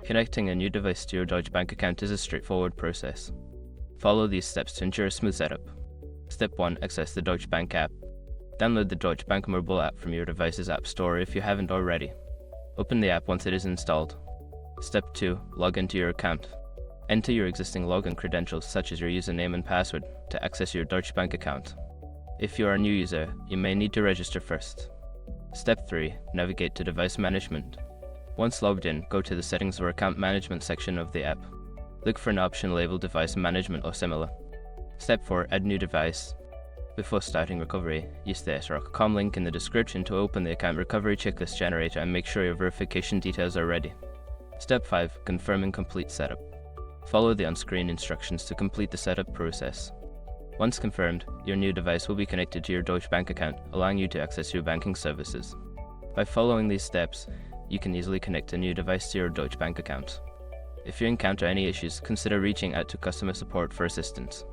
Connecting a new device to your Deutsche Bank account is a straightforward process. Follow these steps to ensure a smooth setup. Step 1. Access the Deutsche Bank app. Download the Deutsche Bank mobile app from your device's app store if you haven't already. Open the app once it is installed. Step 2. Log into your account. Enter your existing login credentials such as your username and password to access your Deutsche Bank account. If you are a new user, you may need to register first. Step 3. Navigate to Device Management. Once logged in, go to the Settings or Account Management section of the app. Look for an option labeled Device Management or similar. Step 4. Add new device. Before starting recovery, use the sroc.com link in the description to open the account recovery checklist generator and make sure your verification details are ready. Step 5. Confirm and complete setup. Follow the on-screen instructions to complete the setup process. Once confirmed, your new device will be connected to your Deutsche Bank account, allowing you to access your banking services. By following these steps, you can easily connect a new device to your Deutsche Bank account. If you encounter any issues, consider reaching out to customer support for assistance.